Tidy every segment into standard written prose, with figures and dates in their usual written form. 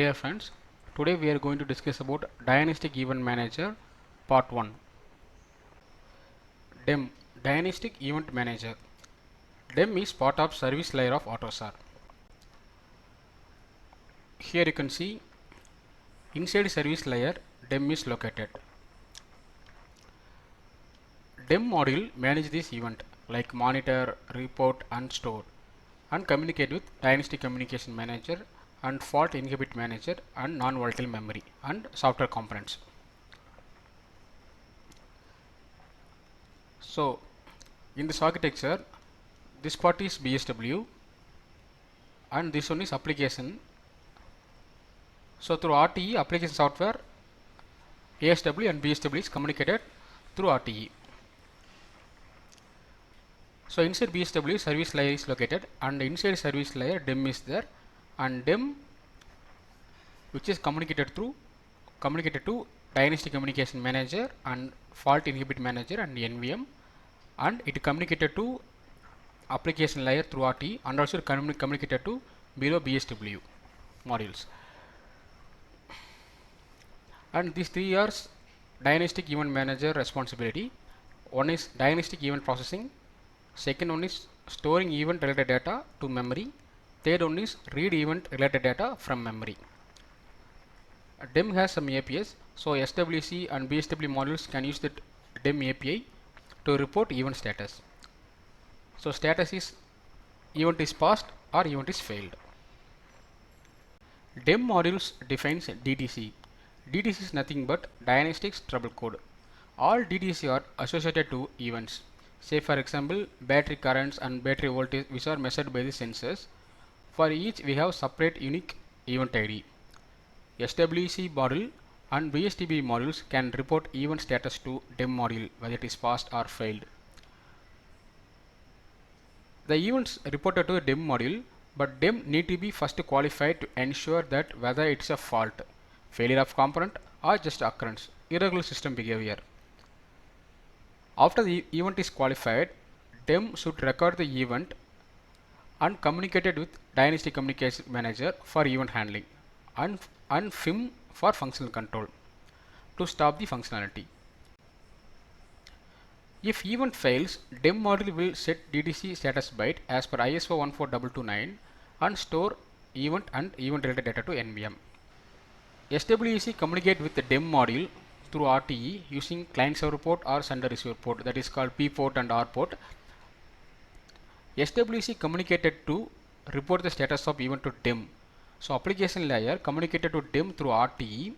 Dear friends, today we are going to discuss about Dynastic Event Manager Part 1. DEM, Dynastic Event Manager. DEM is part of service layer of AutoSAR. Here you can see inside service layer DEM is located. DEM module manages this event like monitor, report and store and communicate with Dynastic Communication Manager and Fault Inhibit Manager and non-volatile memory and software components. So in this architecture, this part is BSW and this one is application. So through RTE, application software, ASW and BSW is communicated through RTE. So inside BSW, service layer is located and inside service layer DEM is there, and DEM which is communicated to Dynastic Communication Manager and Fault Inhibit Manager and NVM, and it communicated to application layer through RTE and also communicated to below BSW modules. And these three are Dynastic Event Manager responsibility. One is Dynastic Event Processing, second one is storing event related data to memory, third one is read event related data from memory. DEM has some APIs, so SWC and BSW modules can use the DEM API to report event status. So status is event is passed or event is failed. DEM modules defines DTC. DTC is nothing but Dynastic's trouble code. All DTC are associated to events. Say for example, battery currents and battery voltage which are measured by the sensors. For each we have separate unique event ID. SWC module and BSTB modules can report event status to DEM module whether it is passed or failed. The events reported to the DEM module, but DEM need to be first qualified to ensure that whether it's a fault, failure of component or just occurrence, irregular system behavior. After the event is qualified, DEM should record the event and communicate it with Dynastic Communication Manager for event handling and FIM for functional control to stop the functionality. If event fails, DEM module will set DTC status byte as per ISO 14229 and store event and event related data to NVM. SWC communicate with the DEM module through RTE using client server port or sender receiver port, that is called P port and R port. SWC communicated to report the status of event to DEM. So application layer communicated to DEM through RTE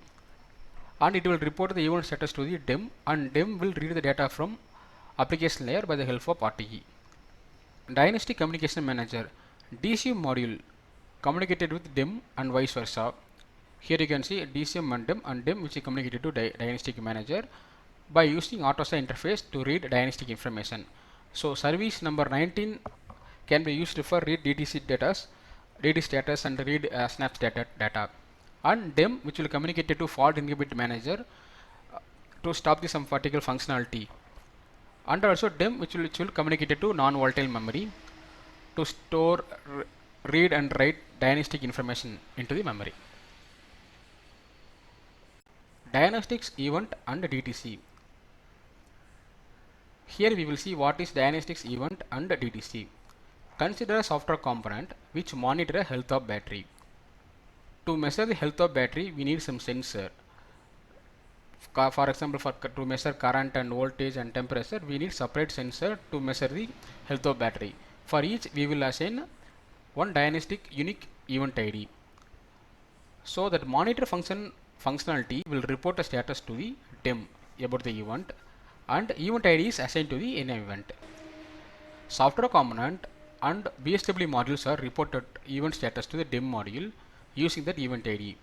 and it will report the event status to the DEM, and DEM will read the data from application layer by the help of RTE. Dynastic Communication Manager DCM module communicated with DEM and vice versa. Here you can see DCM and DEM which is communicated to Dynastic Manager by using AutoSAR interface to read Dynastic information. So service number 19 can be used for read DTC DT status and read snap data, and DEM which will communicate to Fault Inhibit Manager to stop some particular functionality, and also DEM which will communicate to non-volatile memory to store, read and write Dynastic information into the memory. Dynastic's event and DTC. Here we will see what is Dynastic's event and DTC. Consider a software component which monitor the health of battery. To measure the health of battery, we need some sensor. For example, to measure current and voltage and temperature, we need separate sensor to measure the health of battery. For each, we will assign one Dynastic unique event ID. So that monitor functionality will report a status to the DEM about the event, and event ID is assigned to the any event. Software component and BSW modules are reported event status to the DEM module using that event ID.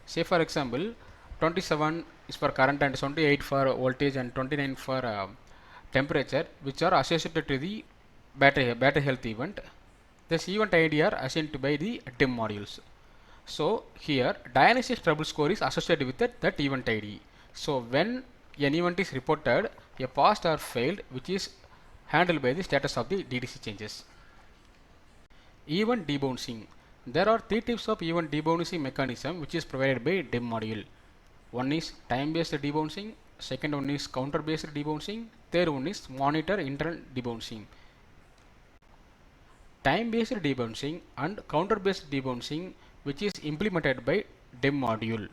Say for example, 27 is for current and 28 for voltage and 29 for temperature, which are associated to the battery health event. This event ID are assigned to by the DEM modules. So here Dynastic trouble score is associated with that event ID. So when an event is reported, a passed or failed, which is handled by the status of the DTC changes. Event debouncing. There are three types of event debouncing mechanism which is provided by DEM module. One is time based debouncing, second one is counter based debouncing, third one is monitor internal debouncing. Time based debouncing and counter based debouncing which is implemented by DEM module,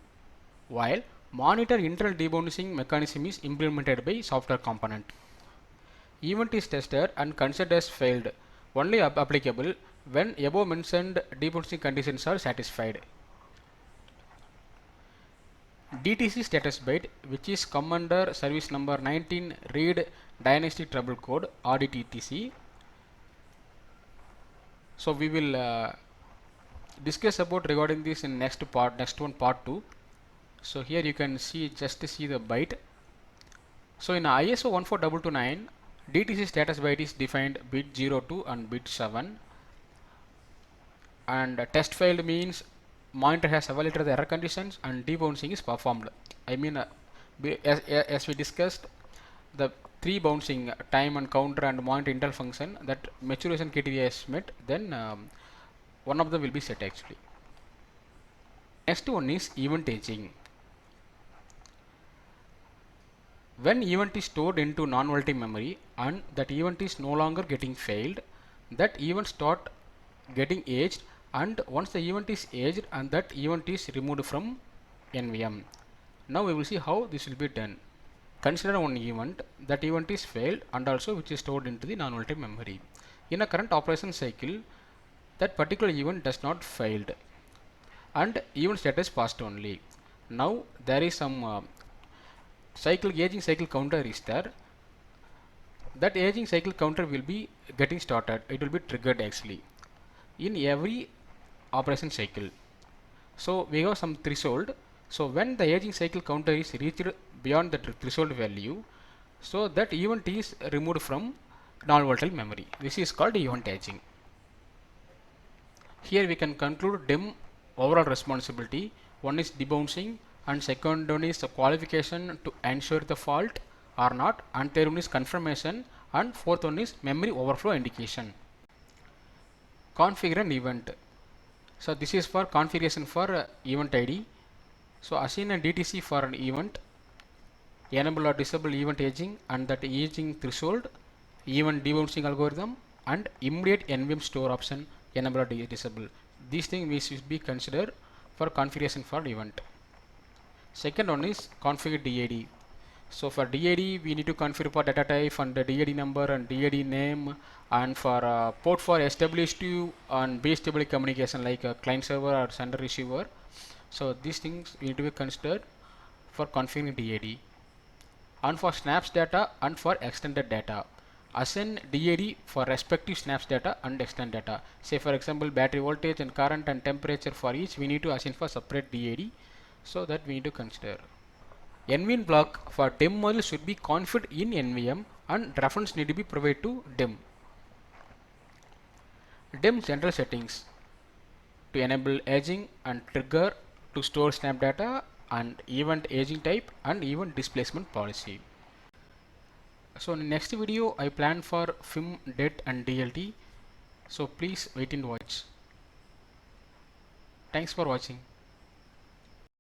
while monitor internal debouncing mechanism is implemented by software component. Event is tested and considered as failed, only applicable when above mentioned debouncing conditions are satisfied. DTC status byte, which is come under service number 19 read diagnostic trouble code RDTTC. So we will discuss about regarding this in next one part 2. So here you can see the byte. So in ISO 14229, DTC status byte is defined bit 02 and bit 7, and test failed means monitor has evaluated the error conditions and debouncing is performed. I mean, as we discussed, the three bouncing time and counter and monitor internal function, that maturation criteria is met, then one of them will be set actually. Next one is event aging. When event is stored into non-volatile memory and that event is no longer getting failed, that event start getting aged, and once the event is aged and that event is removed from NVM. Now we will see how this will be done. Consider one event, that event is failed and also which is stored into the non-volatile memory. In a current operation cycle, that particular event does not failed and event status passed only. Now there is some aging cycle counter is there. That aging cycle counter will be getting started. It will be triggered actually in every operation cycle. So we have some threshold. So when the aging cycle counter is reached beyond the threshold value, so that event is removed from non-volatile memory. This is called event aging. Here we can conclude DEM overall responsibility. One is debouncing, and second one is the qualification to ensure the fault or not, and third one is confirmation, and fourth one is memory overflow indication. Configure an event. So this is for configuration for event ID. So assign a DTC for an event, enable or disable event aging and that aging threshold, event debouncing algorithm, and immediate NVM store option enable or disable. These things we should be considered for configuration for event. Second one is configure DID. So for DID we need to configure for data type and the DID number and DID name, and for port for SW2 and BSW communication like a client server or sender receiver. So these things we need to be considered for configuring DID. And for snaps data and for extended data, assign DID for respective snaps data and extended data. Say for example battery voltage and current and temperature, for each we need to assign for separate DID. So that we need to consider. NVM block for DEM module should be configured in NVM and reference need to be provided to DEM. DEM general settings to enable aging and trigger to store snap data and event aging type and event displacement policy. So in the next video I plan for FIM, DET and DLT. So please wait and watch. Thanks for watching.